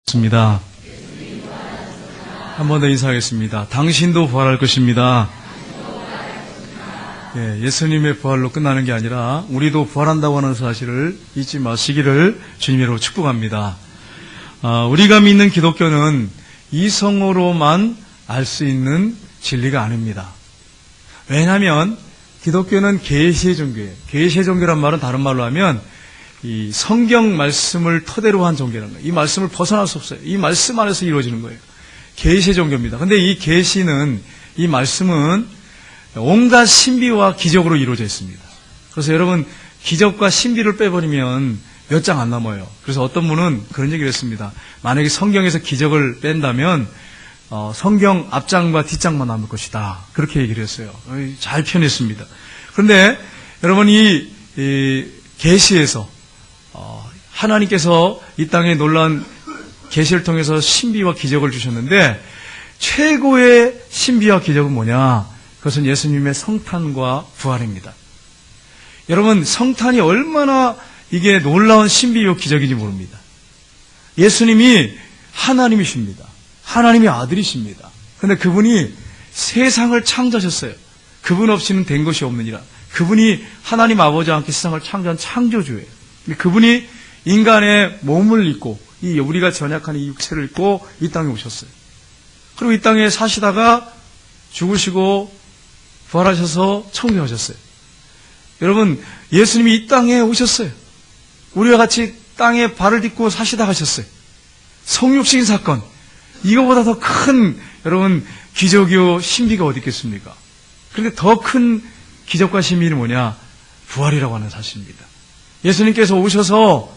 습니다. 한 번 더 인사하겠습니다. 당신도 부활할 것입니다. 예수님의 부활로 끝나는 게 아니라 우리도 부활한다고 하는 사실을 잊지 마시기를 주님으로 축복합니다. 우리가 믿는 기독교는 이성으로만 알 수 있는 진리가 아닙니다. 왜냐하면 기독교는 계시의 종교예요. 계시의 종교란 말은 다른 말로 하면 이 성경 말씀을 토대로 한 종교라는 거예요. 이 말씀을 벗어날 수 없어요. 이 말씀 안에서 이루어지는 거예요. 계시의 종교입니다. 근데 이 계시는, 이 말씀은 온갖 신비와 기적으로 이루어져 있습니다. 그래서 여러분, 기적과 신비를 빼버리면 몇 장 안 남아요. 그래서 어떤 분은 그런 얘기를 했습니다. 만약에 성경에서 기적을 뺀다면 성경 앞장과 뒷장만 남을 것이다. 그렇게 얘기를 했어요. 잘 표현했습니다. 그런데 여러분, 이 계시에서 하나님께서 이 땅에 놀라운 계시를 통해서 신비와 기적을 주셨는데 최고의 신비와 기적은 뭐냐? 그것은 예수님의 성탄과 부활입니다. 여러분, 성탄이 얼마나 이게 놀라운 신비요 기적인지 모릅니다. 예수님이 하나님이십니다. 하나님의 아들이십니다. 그런데 그분이 세상을 창조하셨어요. 그분 없이는 된 것이 없느니라. 그분이 하나님 아버지와 함께 세상을 창조한 창조주예요. 그분이 인간의 몸을 입고 우리가 전약한 이 육체를 입고 이 땅에 오셨어요. 그리고 이 땅에 사시다가 죽으시고 부활하셔서 천국하셨어요. 여러분, 예수님이 이 땅에 오셨어요. 우리와 같이 땅에 발을 딛고 사시다 가셨어요. 성육신 사건, 이거보다 더 큰 여러분 기적이요 신비가 어디 있겠습니까? 그런데 더 큰 기적과 신비는 뭐냐? 부활이라고 하는 사실입니다. 예수님께서 오셔서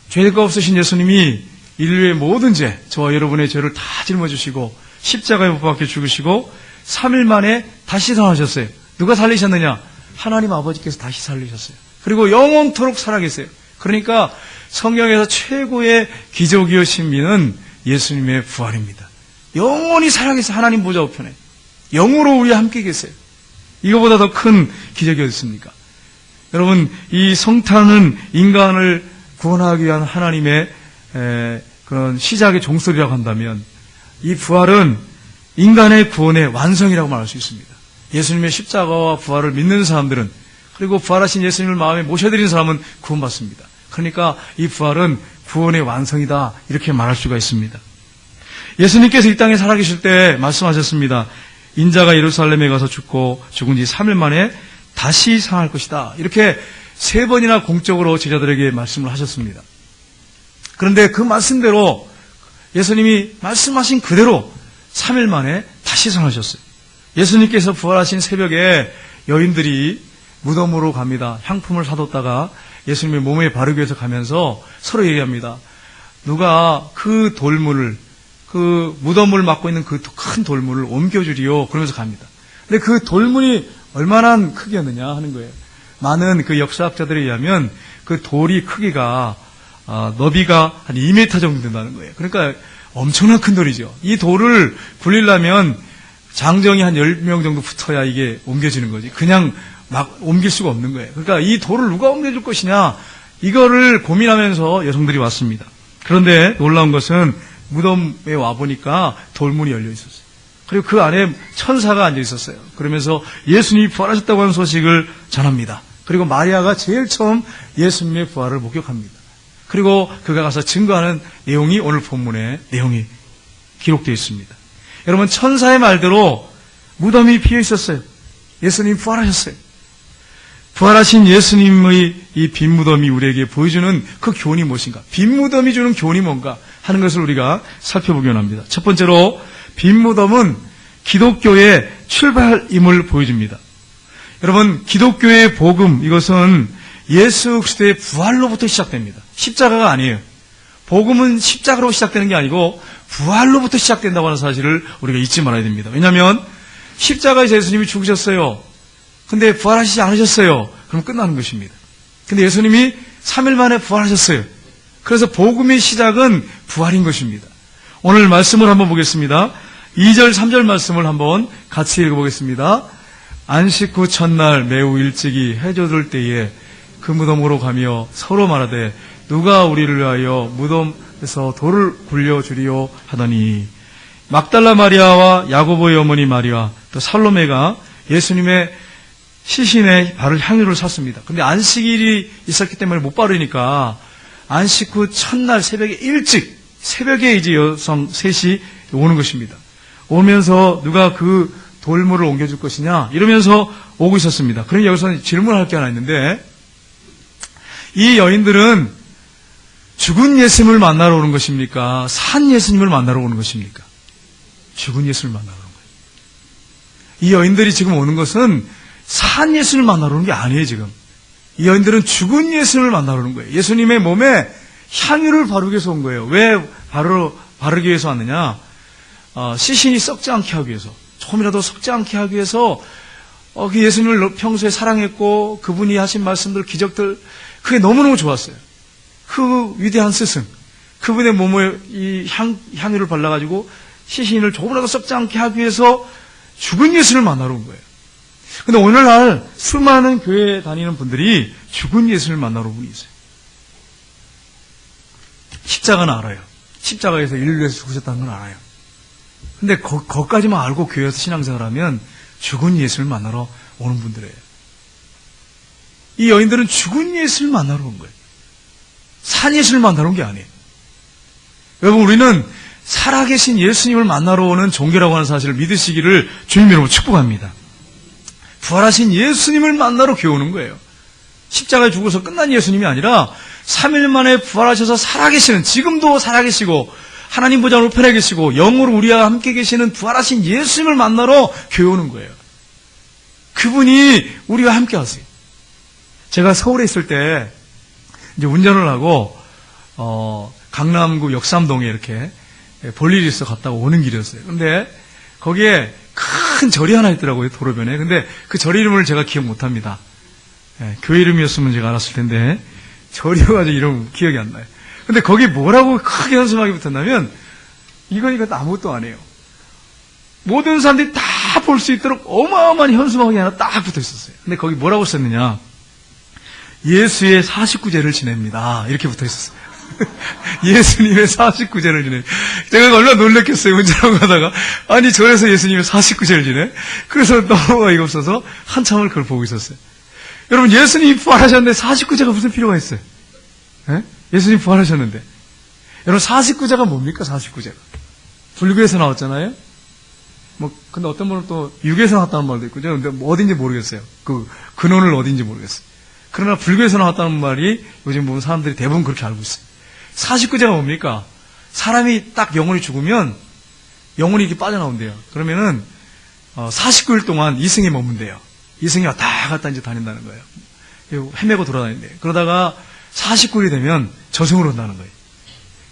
죄가 없으신 예수님이 인류의 모든 죄, 저와 여러분의 죄를 다 짊어지시고 십자가에 못 박혀 죽으시고 3일 만에 다시 살아나셨어요. 누가 살리셨느냐? 하나님 아버지께서 다시 살리셨어요. 그리고 영원토록 살아계세요. 그러니까 성경에서 최고의 기적이요 신비는 예수님의 부활입니다. 영원히 살아계세요. 하나님 보좌 우편에 영으로 우리와 함께 계세요. 이거보다 더 큰 기적이 어디 있습니까? 여러분, 이 성탄은 인간을 구원하기 위한 하나님의 그런 시작의 종소리라고 한다면 이 부활은 인간의 구원의 완성이라고 말할 수 있습니다. 예수님의 십자가와 부활을 믿는 사람들은, 그리고 부활하신 예수님을 마음에 모셔드린 사람은 구원받습니다. 그러니까 이 부활은 구원의 완성이다, 이렇게 말할 수가 있습니다. 예수님께서 이 땅에 살아계실 때 말씀하셨습니다. 인자가 예루살렘에 가서 죽고 죽은 지 3일 만에 다시 살아날 것이다. 이렇게 3번이나 공적으로 제자들에게 말씀을 하셨습니다. 그런데 그 말씀대로 예수님이 말씀하신 그대로 3일 만에 다시 살아나셨어요. 예수님께서 부활하신 새벽에 여인들이 무덤으로 갑니다. 향품을 사뒀다가 예수님의 몸에 바르기 위해서 가면서 서로 얘기합니다. 누가 그 돌문을, 그 무덤을 막고 있는 그 큰 돌문을 옮겨주리요. 그러면서 갑니다. 근데 그 돌문이 얼마나 크기였느냐 하는 거예요. 많은 그 역사학자들에 의하면 그 돌이 크기가 너비가 한 2m 정도 된다는 거예요. 그러니까 엄청난 큰 돌이죠. 이 돌을 굴리려면 장정이 한 10명 정도 붙어야 이게 옮겨지는 거지. 그냥 막 옮길 수가 없는 거예요. 그러니까 이 돌을 누가 옮겨줄 것이냐, 이거를 고민하면서 여성들이 왔습니다. 그런데 놀라운 것은 무덤에 와보니까 돌문이 열려 있었어요. 그리고 그 안에 천사가 앉아 있었어요. 그러면서 예수님이 부활하셨다고 하는 소식을 전합니다. 그리고 마리아가 제일 처음 예수님의 부활을 목격합니다. 그리고 그가 가서 증거하는 내용이 오늘 본문에 내용이 기록되어 있습니다. 여러분, 천사의 말대로 무덤이 비어 있었어요. 예수님이 부활하셨어요. 부활하신 예수님의 이 빈 무덤이 우리에게 보여주는 그 교훈이 무엇인가? 빈 무덤이 주는 교훈이 뭔가 하는 것을 우리가 살펴보기로 합니다. 첫 번째로, 빈 무덤은 기독교의 출발임을 보여줍니다. 여러분, 기독교의 복음, 이것은 예수 그리스도의 부활로부터 시작됩니다. 십자가가 아니에요. 복음은 십자가로 시작되는 게 아니고 부활로부터 시작된다고 하는 사실을 우리가 잊지 말아야 됩니다. 왜냐하면 십자가에서 예수님이 죽으셨어요. 근데 부활하시지 않으셨어요. 그럼 끝나는 것입니다. 근데 예수님이 3일 만에 부활하셨어요. 그래서 복음의 시작은 부활인 것입니다. 오늘 말씀을 한번 보겠습니다. 2절, 3절 말씀을 한번 같이 읽어보겠습니다. 안식 후 첫날 매우 일찍이 해돋을 때에 그 무덤으로 가며 서로 말하되 누가 우리를 위하여 무덤에서 돌을 굴려주리요 하더니 막달라 마리아와 야고보의 어머니 마리아 또 살로메가 예수님의 시신에 바를 향유를 샀습니다. 근데 안식일이 있었기 때문에 못 바르니까 안식 후 첫날 새벽에 일찍 새벽에 이제 여성 셋이 오는 것입니다. 오면서 누가 그 돌물을 옮겨줄 것이냐 이러면서 오고 있었습니다. 그럼 여기서 질문할 게 하나 있는데 이 여인들은 죽은 예수님을 만나러 오는 것입니까? 산 예수님을 만나러 오는 것입니까? 죽은 예수님을 만나러 오는 거예요. 이 여인들이 지금 오는 것은 산 예수님을 만나러 오는 게 아니에요. 지금 이 여인들은 죽은 예수님을 만나러 오는 거예요. 예수님의 몸에 향유를 바르기 위해서 온 거예요. 왜 바르기 위해서 왔느냐? 시신이 썩지 않게 하기 위해서, 조금이라도 썩지 않게 하기 위해서 그 예수님을 평소에 사랑했고 그분이 하신 말씀들, 기적들 그게 너무너무 좋았어요. 그 위대한 스승, 그분의 몸에 이 향유를 발라가지고 시신을 조금이라도 썩지 않게 하기 위해서 죽은 예수를 만나러 온 거예요. 근데 오늘날 수많은 교회에 다니는 분들이 죽은 예수를 만나러 온 분이 있어요. 십자가는 알아요. 십자가에서 인류를 위해서 죽으셨다는 건 알아요. 근데 거기까지만 알고 교회에서 신앙생활을 하면 죽은 예수를 만나러 오는 분들이에요. 이 여인들은 죽은 예수를 만나러 온 거예요. 산 예수를 만나러 온 게 아니에요. 여러분, 우리는 살아계신 예수님을 만나러 오는 종교라고 하는 사실을 믿으시기를 주님 이름으로 축복합니다. 부활하신 예수님을 만나러 교회 오는 거예요. 십자가에 죽어서 끝난 예수님이 아니라 3일 만에 부활하셔서 살아계시는, 지금도 살아계시고 하나님 보좌 우편에 계시고 영으로 우리와 함께 계시는 부활하신 예수님을 만나러 교회 오는 거예요. 그분이 우리와 함께 하세요. 제가 서울에 있을 때 이제 운전을 하고 강남구 역삼동에 이렇게 볼 일이 있어 갔다가 오는 길이었어요. 근데 거기에 큰 절이 하나 있더라고요, 도로변에. 근데 그 절 이름을 제가 기억 못 합니다. 교회 이름이었으면 제가 알았을 텐데 절이어가지고 이름 기억이 안 나요. 근데 거기 뭐라고 크게 현수막이 붙었냐면 이건 아무것도 안 해요. 모든 사람들이 다 볼 수 있도록 어마어마한 현수막이 하나 딱 붙어 있었어요. 근데 거기 뭐라고 썼느냐? 예수의 49제를 지냅니다. 이렇게 붙어 있었어요. 예수님의 49제를 지내. 제가 얼마나 놀랬겠어요, 운전하고 가다가. 아니, 저래서 예수님의 49제를 지내? 그래서 너무 어이가 없어서 한참을 그걸 보고 있었어요. 여러분, 예수님이 부활하셨는데 49제가 무슨 필요가 있어요? 예? 예수님 부활하셨는데. 여러분, 49제가 뭡니까, 49제가? 불교에서 나왔잖아요? 근데 어떤 분은 또 육에서 나왔다는 말도 있고, 근데 어딘지 모르겠어요. 그 근원을 어딘지 모르겠어요. 그러나 불교에서 나왔다는 말이 요즘 보면 사람들이 대부분 그렇게 알고 있어요. 49제가 뭡니까? 사람이 딱 영혼이 죽으면 영혼이 이렇게 빠져나온대요. 그러면은 49일 동안 이승에 머문대요. 이승이 왔다 갔다 이제 다닌다는 거예요. 헤매고 돌아다닌대요. 그러다가 49일이 되면 저승으로 온다는 거예요.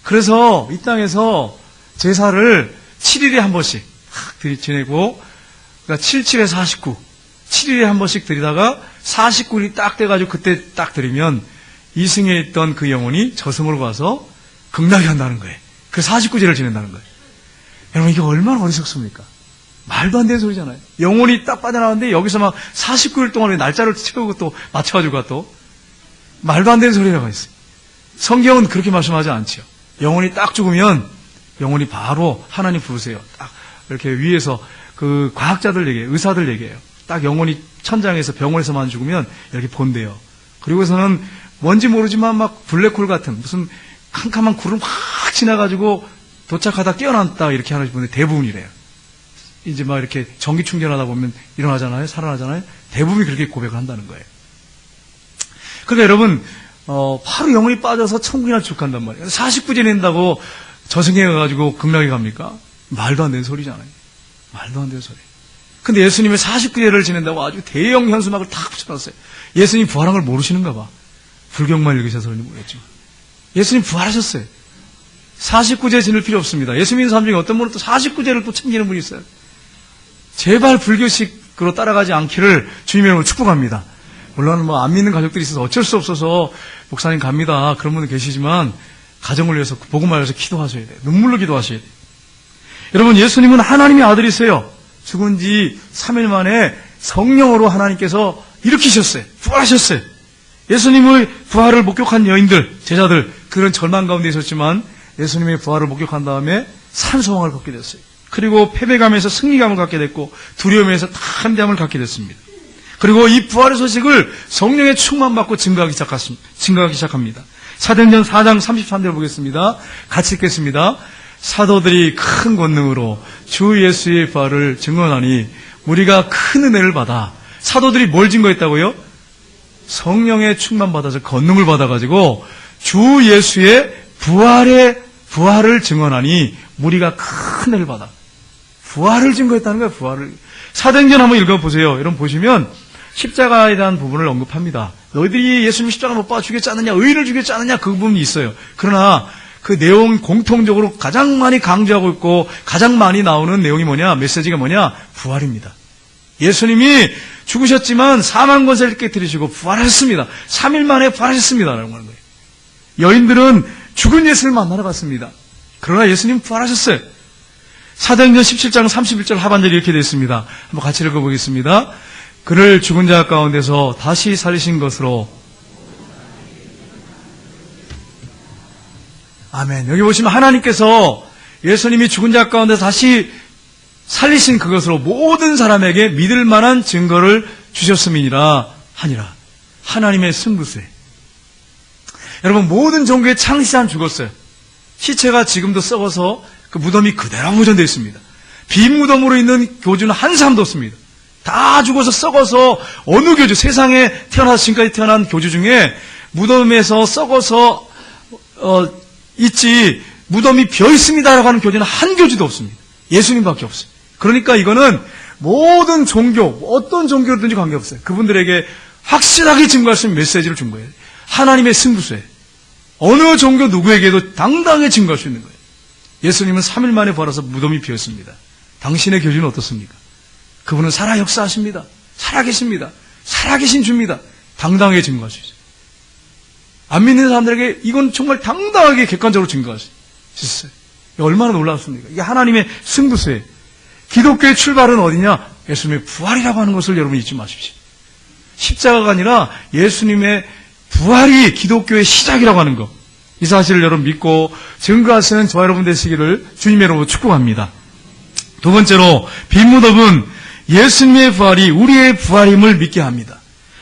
그래서 이 땅에서 제사를 7일에 한 번씩 지내고, 그러니까 77에 49, 7일에 한 번씩 드리다가 49일이 딱 돼가지고 그때 딱 드리면 이승에 있던 그 영혼이 저승으로 가서 극락에 간다는 거예요. 그 49제를 지낸다는 거예요. 여러분, 이게 얼마나 어리석습니까? 말도 안 되는 소리잖아요. 영혼이 딱 빠져나왔는데 여기서 막 49일 동안에 날짜를 채우고 또 맞춰가지고 또 말도 안 되는 소리라고 했어요. 성경은 그렇게 말씀하지 않죠. 영혼이 딱 죽으면 영혼이 바로 하나님 부르세요. 딱 이렇게 위에서 그 과학자들 얘기해요. 의사들 얘기해요. 딱 영혼이 천장에서 병원에서만 죽으면 이렇게 본대요. 그리고서는 뭔지 모르지만 막 블랙홀 같은 무슨 캄캄한 구름 확 지나가지고 도착하다 깨어났다 이렇게 하는 분들이 대부분이래요. 이제 막 이렇게 전기 충전하다 보면 일어나잖아요. 살아나잖아요. 대부분이 그렇게 고백을 한다는 거예요. 그러니까 여러분, 바로 영혼이 빠져서 천국이나 죽한단 말이에요. 49제 낸다고 저승에 가가지고 극락에 갑니까? 말도 안 되는 소리잖아요. 말도 안 되는 소리. 근데 예수님의 49제를 지낸다고 아주 대형 현수막을 탁 붙여놨어요. 예수님 부활한 걸 모르시는가 봐. 불경만 읽으셔서 그런지 모르겠지만. 예수님 부활하셨어요. 49제 지낼 필요 없습니다. 예수 믿는 사람 중에 어떤 분은 또 49제를 또 챙기는 분이 있어요. 제발 불교식으로 따라가지 않기를 주님의 이름으로 축복합니다. 물론 안 믿는 가족들이 있어서 어쩔 수 없어서 목사님 갑니다. 그런 분들 계시지만 가정을 위해서 복음을 위해서 기도하셔야 돼요. 눈물로 기도하셔야 돼요. 여러분, 예수님은 하나님의 아들이세요. 죽은 지 3일 만에 성령으로 하나님께서 일으키셨어요. 부활하셨어요. 예수님의 부활을 목격한 여인들, 제자들, 그런 절망 가운데 있었지만 예수님의 부활을 목격한 다음에 산소망을 갖게 됐어요. 그리고 패배감에서 승리감을 갖게 됐고 두려움에서 담대함을 갖게 됐습니다. 그리고 이 부활의 소식을 성령의 충만받고 증거하기 시작합니다. 사도행전 4장 33절 보겠습니다. 같이 읽겠습니다. 사도들이 큰 권능으로 주 예수의 부활을 증언하니 우리가 큰 은혜를 받아. 사도들이 뭘 증거했다고요? 성령의 충만받아서 권능을 받아가지고 주 예수의 부활을 증언하니 우리가 큰 은혜를 받아. 부활을 증거했다는 거예요. 부활을. 사도행전 한번 읽어보세요. 여러분 보시면 십자가에 대한 부분을 언급합니다. 너희들이 예수님 십자가 못 박아 죽였지 않느냐, 의인을 죽였지 않느냐, 그 부분이 있어요. 그러나 그 내용 공통적으로 가장 많이 강조하고 있고 가장 많이 나오는 내용이 뭐냐, 메시지가 뭐냐, 부활입니다. 예수님이 죽으셨지만 사망 권세를 깨뜨리시고 부활하셨습니다. 3일 만에 부활하셨습니다. 라는 거예요. 여인들은 죽은 예수를 만나러 갔습니다. 그러나 예수님 부활하셨어요. 사도행전 17장 31절 하반절이 이렇게 되어 있습니다. 한번 같이 읽어보겠습니다. 그를 죽은 자 가운데서 다시 살리신 것으로. 아멘. 여기 보시면 하나님께서 예수님이 죽은 자 가운데서 다시 살리신 그것으로 모든 사람에게 믿을 만한 증거를 주셨음이니라 하니라. 하나님의 승부세. 여러분, 모든 종교의 창시자는 죽었어요. 시체가 지금도 썩어서 그 무덤이 그대로 무전되어 있습니다. 빈 무덤으로 있는 교주는 한 사람도 없습니다. 다 죽어서 썩어서 어느 교주, 세상에 태어나서 지금까지 태어난 교주 중에 무덤에서 썩어서 있지 무덤이 비어 있습니다라고 하는 교주는 한 교주도 없습니다. 예수님밖에 없어요. 그러니까 이거는 모든 종교, 어떤 종교든지 관계없어요. 그분들에게 확실하게 증거할 수 있는 메시지를 준 거예요. 하나님의 승부수에 어느 종교 누구에게도 당당하게 증거할 수 있는 거예요. 예수님은 3일 만에 부활해서 무덤이 비었습니다. 당신의 교주는 어떻습니까? 그분은 살아 역사하십니다. 살아계십니다. 살아계신 주입니다. 당당하게 증거할 수 있어요. 안 믿는 사람들에게 이건 정말 당당하게 객관적으로 증거할 수 있어요. 얼마나 놀랍습니까? 이게 하나님의 승부수예요. 기독교의 출발은 어디냐? 예수님의 부활이라고 하는 것을 여러분 잊지 마십시오. 십자가가 아니라 예수님의 부활이 기독교의 시작이라고 하는 것. 이 사실을 여러분 믿고 증거하시는 저와 여러분 되시기를 주님의 이름으로 축복합니다. 두 번째로 빈무덤은 예수님의 부활이 우리의 부활임을 믿게 합니다.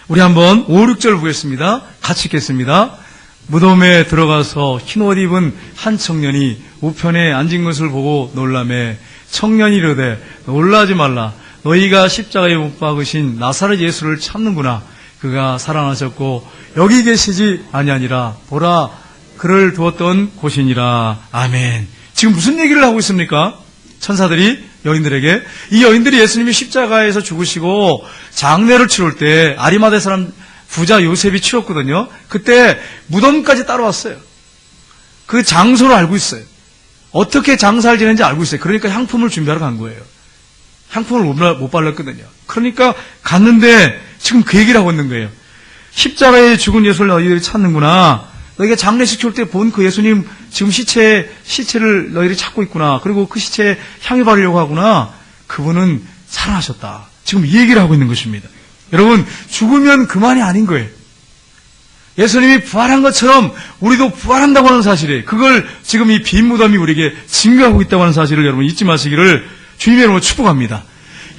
우리 한번 5, 6절 보겠습니다. 같이 읽겠습니다. 무덤에 들어가서 흰옷 입은 한 청년이 우편에 앉은 것을 보고 놀라매 청년이 이르되 놀라지 말라. 너희가 십자가에 못 박으신 나사렛 예수를 찾는구나. 그가 살아나셨고 여기 계시지 아니하니라. 보라 그를 두었던 곳이니라. 아멘. 지금 무슨 얘기를 하고 있습니까? 천사들이 여인들에게, 이 여인들이 예수님이 십자가에서 죽으시고 장례를 치를 때 아리마대 사람 부자 요셉이 치렀거든요. 그때 무덤까지 따라왔어요. 그 장소를 알고 있어요. 어떻게 장사를 지내는지 알고 있어요. 그러니까 향품을 준비하러 간 거예요. 향품을 못 발랐거든요. 그러니까 갔는데 지금 그 얘기를 하고 있는 거예요. 십자가에 죽은 예수를 너희들이 찾는구나. 너희가 장례식 칠 때 본 그 예수님 지금 시체를 너희들이 찾고 있구나. 그리고 그 시체에 향유 바르려고 하구나. 그분은 살아나셨다. 지금 이 얘기를 하고 있는 것입니다. 여러분, 죽으면 그만이 아닌 거예요. 예수님이 부활한 것처럼 우리도 부활한다고 하는 사실이에요. 그걸 지금 이 빈 무덤이 우리에게 증거하고 있다고 하는 사실을 여러분 잊지 마시기를 주님의 이름으로 축복합니다.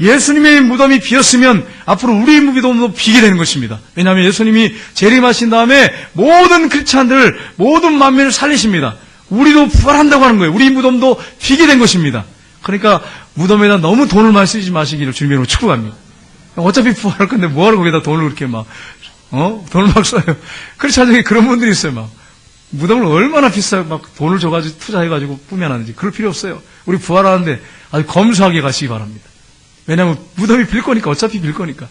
예수님의 무덤이 비었으면 앞으로 우리의 무덤도 비게 되는 것입니다. 왜냐하면 예수님이 재림하신 다음에 모든 크리스찬들, 모든 만민을 살리십니다. 우리도 부활한다고 하는 거예요. 우리 무덤도 비게 된 것입니다. 그러니까 무덤에다 너무 돈을 많이 쓰지 마시기를 주님의 이름으로 축복합니다. 어차피 부활할 건데 뭐하러 거기다 돈을 그렇게 돈을 막 써요. 크리스찬 중에 그런 분들이 있어요. 막 무덤을 얼마나 비싸게 막 돈을 줘가지고 투자해가지고 꾸며놨는지. 그럴 필요 없어요. 우리 부활하는데 아주 검소하게 가시기 바랍니다. 왜냐하면 무덤이 빌 거니까, 어차피 빌 거니까.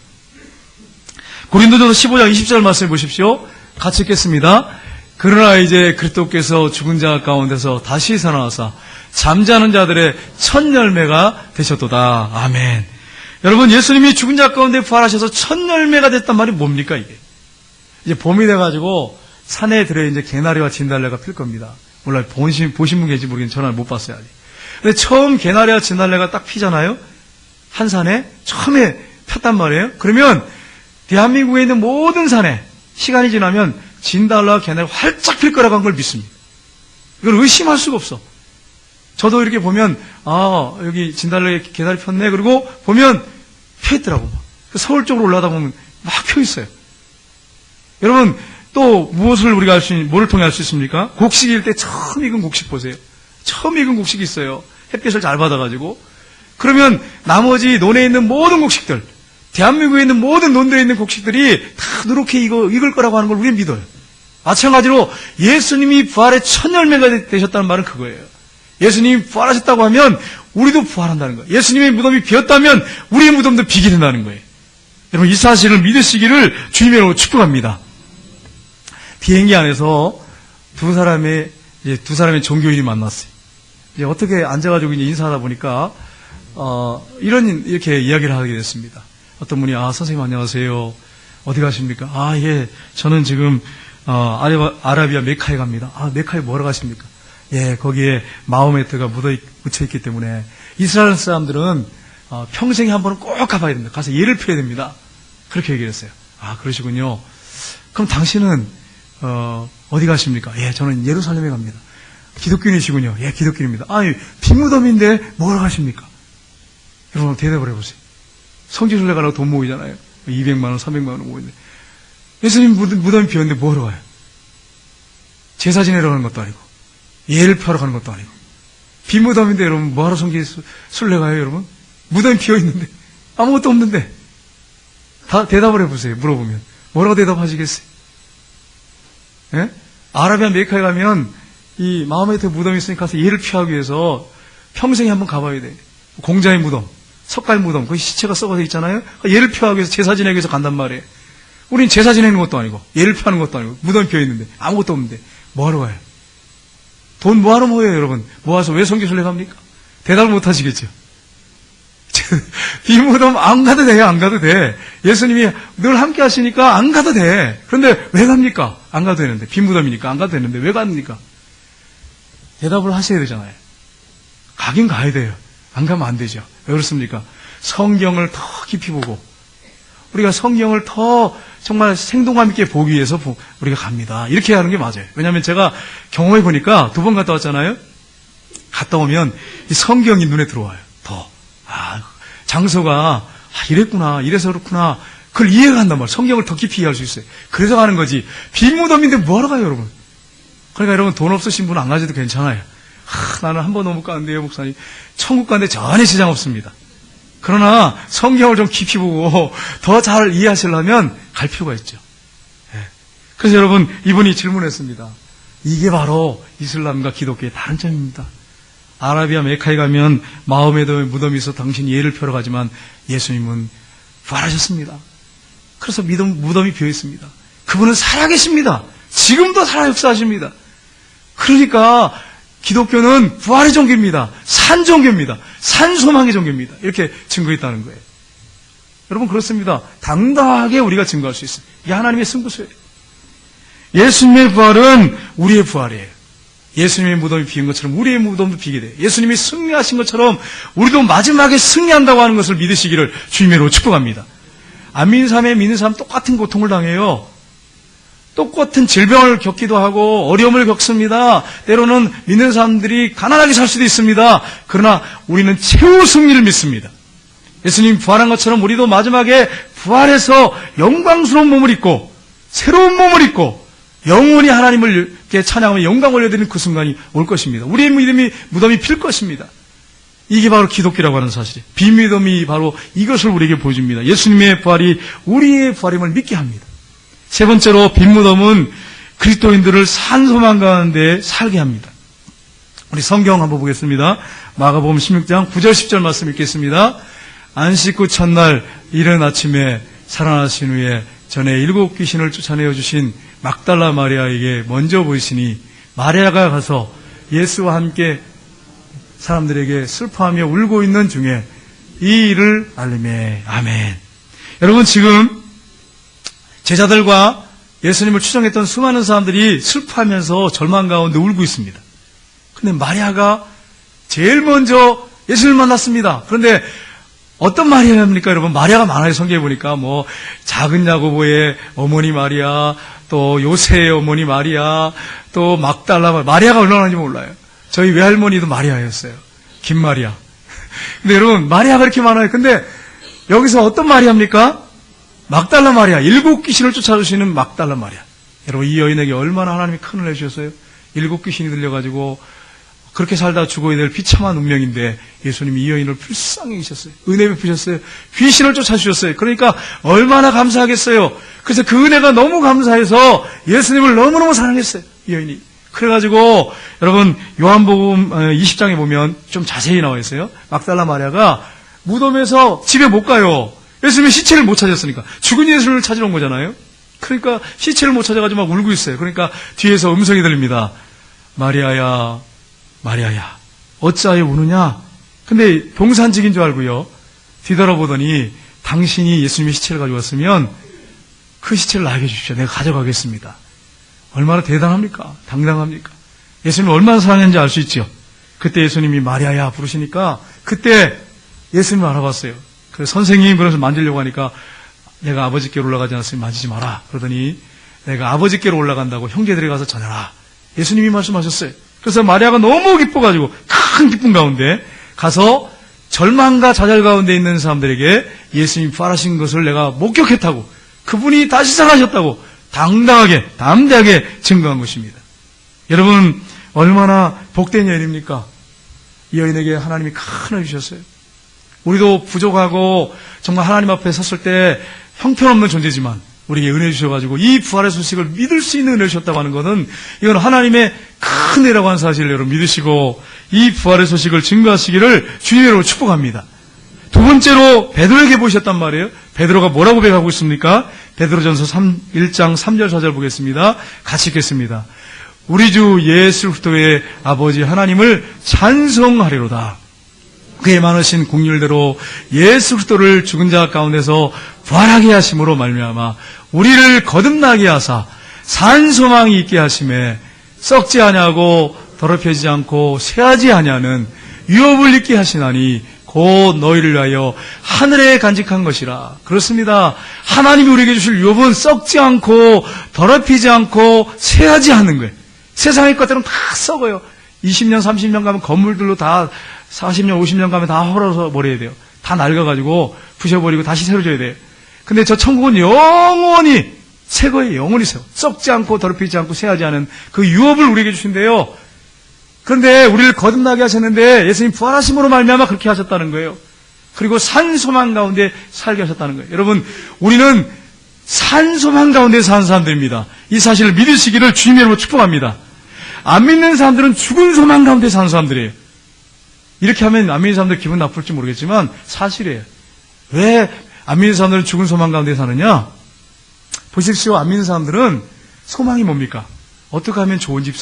고린도전서 15장 20절 말씀해 보십시오. 같이 읽겠습니다. 그러나 이제 그리스도께서 죽은 자 가운데서 다시 살아나사 잠자는 자들의 첫 열매가 되셨도다. 아멘. 여러분, 예수님이 죽은 자 가운데 부활하셔서 첫 열매가 됐단 말이 뭡니까, 이게? 이제 봄이 돼가지고 산에 들어 이제 개나리와 진달래가 필 겁니다. 몰라요. 보신 분 계신지 모르겠는데 저는 못 봤어요, 아직. 근데 처음 개나리와 진달래가 딱 피잖아요? 한 산에 처음에 폈단 말이에요. 그러면 대한민국에 있는 모든 산에 시간이 지나면 진달래와 개나리가 활짝 필 거라고 한 걸 믿습니다. 이걸 의심할 수가 없어. 저도 이렇게 보면 여기 진달래 개나리 폈네. 그리고 보면 펴 있더라고. 서울 쪽으로 올라가다 보면 막 펴 있어요. 여러분 또 무엇을 우리가 뭐를 통해 알 수 있습니까? 곡식일 때 처음 익은 곡식 보세요. 처음 익은 곡식이 있어요. 햇빛을 잘 받아가지고. 그러면 나머지 논에 있는 모든 곡식들, 대한민국에 있는 모든 논들에 있는 곡식들이 다 누렇게 익을 거라고 하는 걸 우리는 믿어요. 마찬가지로 예수님이 부활의 첫 열매가 되셨다는 말은 그거예요. 예수님이 부활하셨다고 하면 우리도 부활한다는 거예요. 예수님의 무덤이 비었다면 우리의 무덤도 비게 된다는 거예요. 여러분 이 사실을 믿으시기를 주님으로 축복합니다. 비행기 안에서 두 사람의 종교인이 만났어요. 이제 어떻게 앉아가지고 이제 인사하다 보니까 이렇게 이야기를 하게 됐습니다. 어떤 분이 선생님 안녕하세요. 어디 가십니까? 예, 저는 지금 아라비아 메카에 갑니다. 메카에 뭐하러 가십니까? 예, 거기에 마호메트가 묻혀 있기 때문에 이스라엘 사람들은 평생에 한 번은 꼭 가봐야 됩니다. 가서 예를 펴야 됩니다. 그렇게 얘기를 했어요. 그러시군요. 그럼 당신은 어디 가십니까? 예, 저는 예루살렘에 갑니다. 기독교인이시군요. 예, 기독교인입니다. 빈무덤인데 뭐하러 가십니까? 여러분 대답을 해보세요. 성지순례 가려고 돈 모이잖아요. 200만 원, 300만 원 모이는데 예수님 무덤이 비었는데 뭐하러 가요? 제사 지내러 가는 것도 아니고 예를 펴러 가는 것도 아니고 빈무덤인데 여러분 뭐하러 성지순례 가요 여러분? 무덤이 비어있는데 아무것도 없는데 다 대답을 해보세요. 물어보면 뭐라고 대답하시겠어요? 예? 아라비아 메카에 가면 이 마호메트 무덤이 있으니까 가서 예를 피하기 위해서 평생에 한번 가봐야 돼. 공자의 무덤, 석가의 무덤, 거기 시체가 썩어져 있잖아요. 예를 피하기 위해서 제사 지내기 위해서 간단 말이에요. 우린 제사 지내는 것도 아니고 예를 피하는 것도 아니고 무덤이 비어있는데 아무것도 없는데 뭐하러 가요? 돈 뭐하러 모여요 여러분? 모아서 왜 성지순례 갑니까? 대답을 못 하시겠죠? 빈무덤 안 가도 돼요. 안 가도 돼. 예수님이 늘 함께 하시니까 안 가도 돼. 그런데 왜 갑니까? 안 가도 되는데. 빈무덤이니까 안 가도 되는데 왜 갑니까? 대답을 하셔야 되잖아요. 가긴 가야 돼요. 안 가면 안 되죠. 왜 그렇습니까? 성경을 더 깊이 보고 우리가 성경을 더 정말 생동감 있게 보기 위해서 우리가 갑니다. 이렇게 하는 게 맞아요. 왜냐하면 제가 경험해 보니까 2번 갔다 왔잖아요. 갔다 오면 이 성경이 눈에 들어와요. 더. 장소가 이랬구나, 이래서 그렇구나. 그걸 이해가 한단 말이에요. 성경을 더 깊이 이해할 수 있어요. 그래서 가는 거지. 빈무덤인데 뭐하러 가요, 여러분? 그러니까 여러분 돈 없으신 분은 안 가셔도 괜찮아요. 나는 한 번도 못 가는데요, 목사님. 천국 가는데 전혀 지장 없습니다. 그러나 성경을 좀 깊이 보고 더 잘 이해하시려면 갈 필요가 있죠. 그래서 여러분 이분이 질문했습니다. 이게 바로 이슬람과 기독교의 다른 점입니다. 아라비아 메카에 가면 마호메트의 무덤이 있어 당신이 예를 펴러 가지만 예수님은 부활하셨습니다. 그래서 무덤이 비어 있습니다. 그분은 살아계십니다. 지금도 살아 역사하십니다. 그러니까 기독교는 부활의 종교입니다. 산 종교입니다. 산 소망의 종교입니다. 이렇게 증거했다는 거예요. 여러분 그렇습니다. 당당하게 우리가 증거할 수 있습니다. 이게 하나님의 승부수예요. 예수님의 부활은 우리의 부활이에요. 예수님의 무덤이 비인 것처럼 우리의 무덤도 비게 돼요. 예수님이 승리하신 것처럼 우리도 마지막에 승리한다고 하는 것을 믿으시기를 주님으로 축복합니다. 안 믿는 사람에 믿는 사람 똑같은 고통을 당해요. 똑같은 질병을 겪기도 하고 어려움을 겪습니다. 때로는 믿는 사람들이 가난하게 살 수도 있습니다. 그러나 우리는 최후 승리를 믿습니다. 예수님이 부활한 것처럼 우리도 마지막에 부활해서 영광스러운 몸을 입고 새로운 몸을 입고 영원히 하나님을 찬양하며 영광 올려드리는 그 순간이 올 것입니다. 우리의 무덤이 필 것입니다. 이게 바로 기독교라고 하는 사실이에요. 빈무덤이 바로 이것을 우리에게 보여줍니다. 예수님의 부활이 우리의 부활임을 믿게 합니다. 세 번째로 빈무덤은 그리스도인들을 산소망 가운데 살게 합니다. 우리 성경 한번 보겠습니다. 마가복음 16장 9절 10절 말씀 읽겠습니다. 안식 후 첫날 이른 아침에 살아나신 후에 전에 7 귀신을 쫓아내어 주신 막달라 마리아에게 먼저 보이시니 마리아가 가서 예수와 함께 사람들에게 슬퍼하며 울고 있는 중에 이 일을 알리매. 아멘. 여러분 지금 제자들과 예수님을 추종했던 수많은 사람들이 슬퍼하면서 절망 가운데 울고 있습니다. 그런데 마리아가 제일 먼저 예수님을 만났습니다. 그런데 어떤 마리아입니까, 여러분? 마리아가 많아요. 성경에 보니까 뭐 작은 야고보의 어머니 마리아, 또 요새의 어머니 마리아, 또 막달라 마리아가 얼마나 많은지 몰라요. 저희 외할머니도 마리아였어요. 김마리아. 근데 여러분, 마리아가 이렇게 많아요. 근데 여기서 어떤 마리아입니까? 막달라 마리아. 7 귀신을 쫓아주시는 막달라 마리아. 여러분, 이 여인에게 얼마나 하나님이 큰 은혜를 주셨어요? 7 귀신이 들려가지고 그렇게 살다 죽어야 될 비참한 운명인데 예수님이 이 여인을 불쌍히 여기셨어요. 은혜 베푸셨어요. 귀신을 쫓아주셨어요. 그러니까 얼마나 감사하겠어요. 그래서 그 은혜가 너무 감사해서 예수님을 너무너무 사랑했어요. 이 여인이. 그래가지고 여러분, 요한복음 20장에 보면 좀 자세히 나와 있어요. 막달라 마리아가 무덤에서 집에 못 가요. 예수님의 시체를 못 찾았으니까. 죽은 예수님을 찾으러 온 거잖아요. 그러니까 시체를 못 찾아가지고 막 울고 있어요. 그러니까 뒤에서 음성이 들립니다. 마리아야, 마리아야, 어찌하여 우느냐? 근데 동산직인 줄 알고요. 뒤돌아보더니 당신이 예수님의 시체를 가져왔으면 그 시체를 나에게 주십시오. 내가 가져가겠습니다. 얼마나 대단합니까? 당당합니까? 예수님을 얼마나 사랑했는지 알 수 있죠. 그때 예수님이 마리아야 부르시니까 그때 예수님을 알아봤어요. 그래서 선생님 그래서 만지려고 하니까 내가 아버지께로 올라가지 않았으면 만지지 마라. 그러더니 내가 아버지께로 올라간다고 형제들이 가서 전해라. 예수님이 말씀하셨어요. 그래서 마리아가 너무 기뻐가지고 큰 기쁨 가운데 가서 절망과 좌절 가운데 있는 사람들에게 예수님이 부활하신 것을 내가 목격했다고, 그분이 다시 살아나셨다고 당당하게 담대하게 증거한 것입니다. 여러분, 얼마나 복된 여인입니까? 이 여인에게 하나님이 큰 은혜 주셨어요. 우리도 부족하고 정말 하나님 앞에 섰을 때 형편없는 존재지만 우리에게 은혜 주셔가지고 이 부활의 소식을 믿을 수 있는 은혜를 주셨다고 하는 것은 이건 하나님의 큰 은혜라고 하는 사실을 여러분 믿으시고 이 부활의 소식을 증거하시기를 주님으로 축복합니다. 두 번째로 베드로에게 보이셨단 말이에요. 베드로가 뭐라고 배가고 있습니까? 베드로전서 1장 3절 4절 보겠습니다. 같이 읽겠습니다. 우리 주 예수 그리스도의 아버지 하나님을 찬송하리로다. 그의 많으신 긍휼대로 예수 그리스도를 죽은 자 가운데서 부활하게 하심으로 말미암아 우리를 거듭나게 하사 산 소망이 있게 하심에 썩지 아니하고 더럽혀지지 않고 쇠하지 아니하는 유업을 있게 하시나니 곧 너희를 위하여 하늘에 간직한 것이라. 그렇습니다. 하나님이 우리에게 주실 유업은 썩지 않고 더럽히지 않고 쇠하지 않는 거예요. 세상의 것들은 다 썩어요. 20년 30년 가면 건물들로 다 40년 50년 가면 다 헐어서 버려야 돼요. 다 낡아가지고 부셔버리고 다시 새로 져야 돼요. 근데 저 천국은 영원히 새 거예요. 영원히 새 거. 썩지 않고 더럽히지 않고 쇠하지 않은 그 유업을 우리에게 주신대요. 그런데 우리를 거듭나게 하셨는데 예수님 부활하심으로 말미암아 그렇게 하셨다는 거예요. 그리고 산소망 가운데 살게 하셨다는 거예요. 여러분, 우리는 산소망 가운데 사는 사람들입니다. 이 사실을 믿으시기를 주님의 이름으로 축복합니다. 안 믿는 사람들은 죽은 소망 가운데 사는 사람들이에요. 이렇게 하면 안 믿는 사람들 기분 나쁠지 모르겠지만 사실이에요. 왜 안 믿는 사람들은 죽은 소망 가운데 사느냐? 보십시오. 안 믿는 사람들은 소망이 뭡니까? 어떻게 하면 좋은 집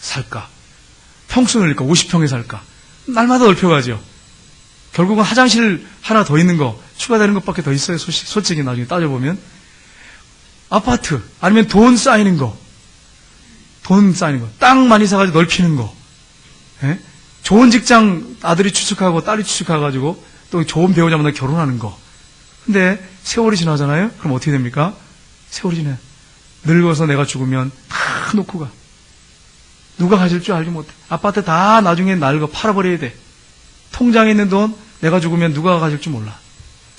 살까? 평수 늘릴까? 50평에 살까? 날마다 넓혀가죠. 결국은 화장실 하나 더 있는 거, 추가되는 것밖에 더 있어요. 솔직히 나중에 따져보면. 아파트, 아니면 돈 쌓이는 거, 땅 많이 사가지고 넓히는 거, 예? 좋은 직장 아들이 취직하고 딸이 취직해가지고 또 좋은 배우자 만나 결혼하는 거. 근데 세월이 지나잖아요? 그럼 어떻게 됩니까? 세월이 지나요. 늙어서 내가 죽으면 다 놓고 가. 누가 가질 줄 알지 못해. 아파트 다 나중에 낡아 팔아버려야 돼. 통장에 있는 돈 내가 죽으면 누가 가질 줄 몰라.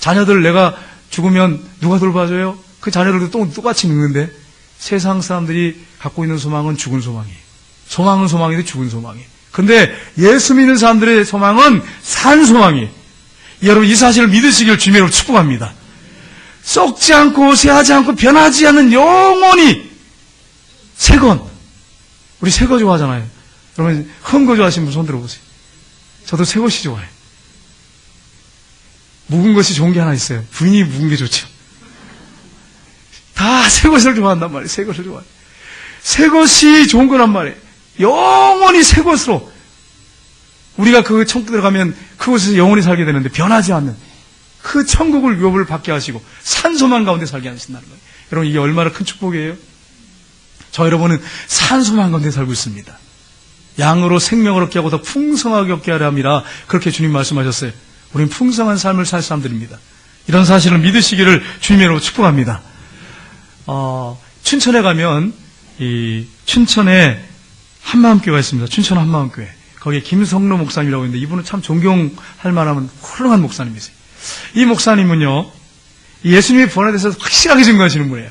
자녀들 내가 죽으면 누가 돌봐줘요? 그 자녀들도 똑같이 늙는데 세상 사람들이 갖고 있는 소망은 죽은 소망이에요. 소망은 소망인데 죽은 소망이에요. 근데 예수 믿는 사람들의 소망은 산 소망이에요. 여러분, 이 사실을 믿으시길 주님으로 축복합니다. 썩지 않고 쇠하지 않고 변하지 않는 영원히 새건. 우리 새 거 좋아하잖아요. 여러분, 흠 거 좋아하시는 분 손 들어보세요. 저도 새 것이 좋아해요. 묵은 것이 좋은 게 하나 있어요. 부인이 묵은 게 좋죠. 다 새 것을 좋아한단 말이에요. 새 것을 좋아해요. 새 것이 좋은 거란 말이에요. 영원히 새 것으로. 우리가 그 천국 들어가면 그곳에서 영원히 살게 되는데 변하지 않는 그 천국을 유업을 받게 하시고 산소망 가운데 살게 하신다는 거예요. 여러분, 이게 얼마나 큰 축복이에요? 저 여러분은 산소망 가운데 살고 있습니다. 양으로 생명을 얻게 하고 더 풍성하게 얻게 하려 함이라 그렇게 주님 말씀하셨어요. 우리는 풍성한 삶을 살 사람들입니다. 이런 사실을 믿으시기를 주님으로 축복합니다. 춘천에 가면 이 춘천에 한마음교회가 있습니다. 춘천 한마음교회. 거기에 김성로 목사님이라고 있는데 이분은 참 존경할 만한 훌륭한 목사님이세요. 이 목사님은요, 예수님의 부활에 대해서 확실하게 증거하시는 분이에요.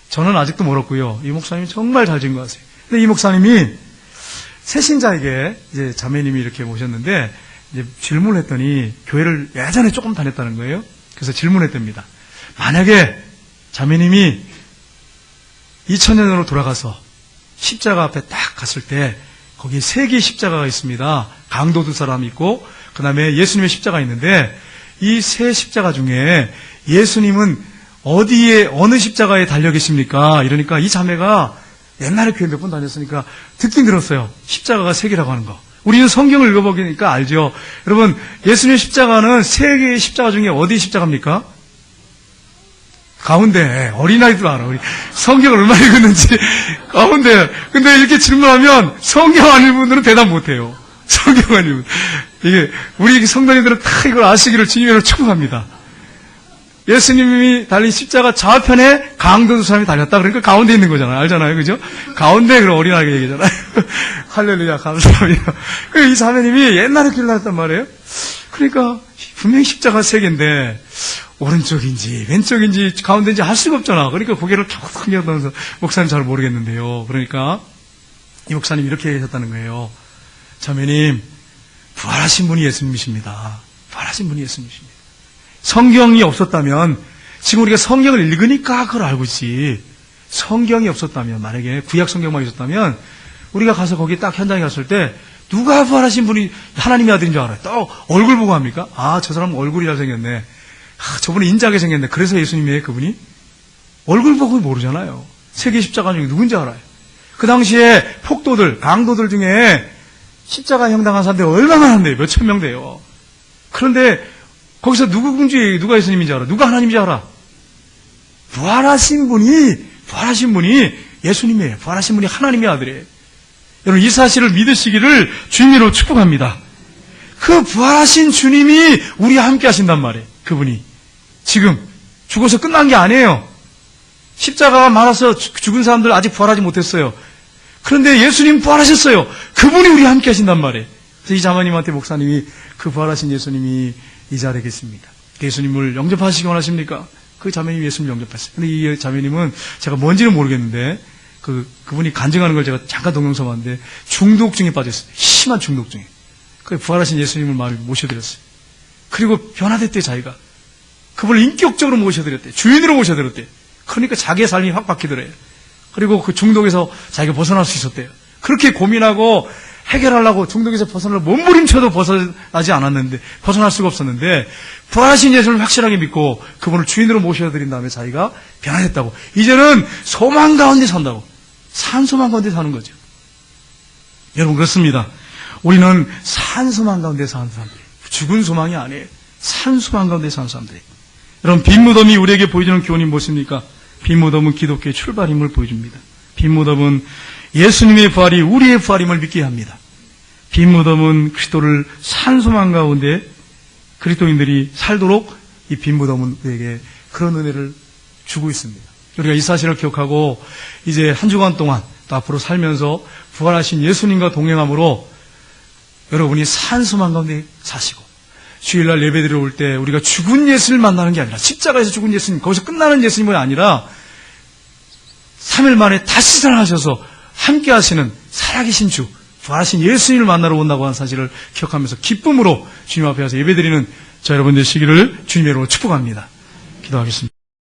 저는 아직도 멀었고요. 이 목사님이 정말 잘 증거하세요. 근데 이 목사님이 새신자에게 이제 자매님이 이렇게 모셨는데 이제 질문을 했더니 교회를 예전에 조금 다녔다는 거예요. 그래서 질문했답니다. 만약에 자매님이 2000년으로 돌아가서 십자가 앞에 딱 갔을 때 거기 세 개의 십자가가 있습니다. 강도 두 사람 있고 그 다음에 예수님의 십자가 있는데 이 세 십자가 중에 예수님은 어디에 어느 십자가에 달려 계십니까? 이러니까 이 자매가 옛날에 교회 몇 번 다녔으니까 듣긴 들었어요. 십자가가 세 개라고 하는 거. 우리는 성경을 읽어보니까 알죠. 여러분, 예수님의 십자가는 세 개의 십자가 중에 어디 십자가입니까? 가운데. 어린아이들 알아. 우리 성경을 얼마나 읽었는지. 가운데. 근데 이렇게 질문하면 성경 아닌 분들은 대답 못해요. 성경 아닌 분. 이게 우리 성도님들은 다 이걸 아시기를 주님으로 축복합니다. 예수님이 달린 십자가 좌편에 강도 두 사람이 달렸다. 그러니까 가운데 있는 거잖아요. 알잖아요. 그죠? 가운데 그런 어린아이가 얘기잖아요. 할렐루야, 감사합니다. 이 자매님이 옛날에 길을 다녔단 말이에요. 그러니까 분명히 십자가 세 개인데 오른쪽인지 왼쪽인지 가운데인지 알 수가 없잖아. 그러니까 고개를 탁 흔들면서 목사님 잘 모르겠는데요. 그러니까 이 목사님이 이렇게 얘기하셨다는 거예요. 자매님, 부활하신 분이 예수님이십니다. 부활하신 분이 예수님이십니다. 성경이 없었다면 지금 우리가 성경을 읽으니까 그걸 알고 있지. 성경이 없었다면, 만약에 구약 성경만 있었다면 우리가 가서 거기 딱 현장에 갔을 때 누가 부활하신 분이 하나님의 아들인 줄 알아요. 또 얼굴 보고 합니까? 아, 저 사람 얼굴이 잘생겼네. 아, 저분은 인자하게 생겼네. 그래서 예수님이에요, 그분이? 얼굴 보고 모르잖아요. 세계 십자가 중에 누군지 알아요. 그 당시에 폭도들, 강도들 중에 십자가 형당한 사람들이 얼마나 많은데요? 몇천 명 돼요. 그런데 거기서 누가 예수님인지 알아? 누가 하나님인지 알아? 부활하신 분이 예수님이에요. 부활하신 분이 하나님의 아들이에요. 여러분, 이 사실을 믿으시기를 주님으로 축복합니다. 그 부활하신 주님이 우리와 함께 하신단 말이에요. 그분이. 지금 죽어서 끝난 게 아니에요. 십자가가 많아서 죽은 사람들 아직 부활하지 못했어요. 그런데 예수님 부활하셨어요. 그분이 우리와 함께 하신단 말이에요. 그래서 이 자매님한테 목사님이 그 부활하신 예수님이 이 자리에 계십니다. 예수님을 영접하시기 원하십니까? 그 자매님이 예수님을 영접했어요. 근데 이 자매님은 제가 뭔지는 모르겠는데 그분이 간증하는 걸 제가 잠깐 동영상 봤는데 중독증에 빠졌어요. 심한 중독증에. 그 부활하신 예수님을 마음에 모셔드렸어요. 그리고 변화됐대요, 자기가. 그분을 인격적으로 모셔드렸대요. 주인으로 모셔드렸대요. 그러니까 자기의 삶이 확 바뀌더래요. 그리고 그 중독에서 자기가 벗어날 수 있었대요. 그렇게 고민하고 해결하려고 중독에서 벗어나려 몸부림쳐도 벗어나지 않았는데, 벗어날 수가 없었는데, 부활하신 예수를 확실하게 믿고 그분을 주인으로 모셔드린 다음에 자기가 변화됐다고. 이제는 소망 가운데 산다고. 산소망 가운데 사는 거죠. 여러분, 그렇습니다. 우리는 산소망 가운데 사는 사람들이, 죽은 소망이 아니에요. 산소망 가운데 사는 사람들이. 여러분, 빈무덤이 우리에게 보여주는 교훈이 무엇입니까? 빈무덤은 기독교의 출발임을 보여줍니다. 빈무덤은 예수님의 부활이 우리의 부활임을 믿게 합니다. 빈무덤은 그리스도를 산소망 가운데 그리스도인들이 살도록 이 빈무덤은 우리에게 그런 은혜를 주고 있습니다. 우리가 이 사실을 기억하고 이제 한 주간 동안 또 앞으로 살면서 부활하신 예수님과 동행함으로 여러분이 산소망 가운데 사시고, 주일날 예배드리러 올 때 우리가 죽은 예수를 만나는 게 아니라, 십자가에서 죽은 예수님, 거기서 끝나는 예수님이 아니라 3일 만에 다시 살아나셔서 함께 하시는 살아계신 주, 부활하신 예수님을 만나러 온다고 하는 사실을 기억하면서 기쁨으로 주님 앞에 와서 예배드리는 저 여러분 되시기를 주님의 이름으로 축복합니다. 기도하겠습니다.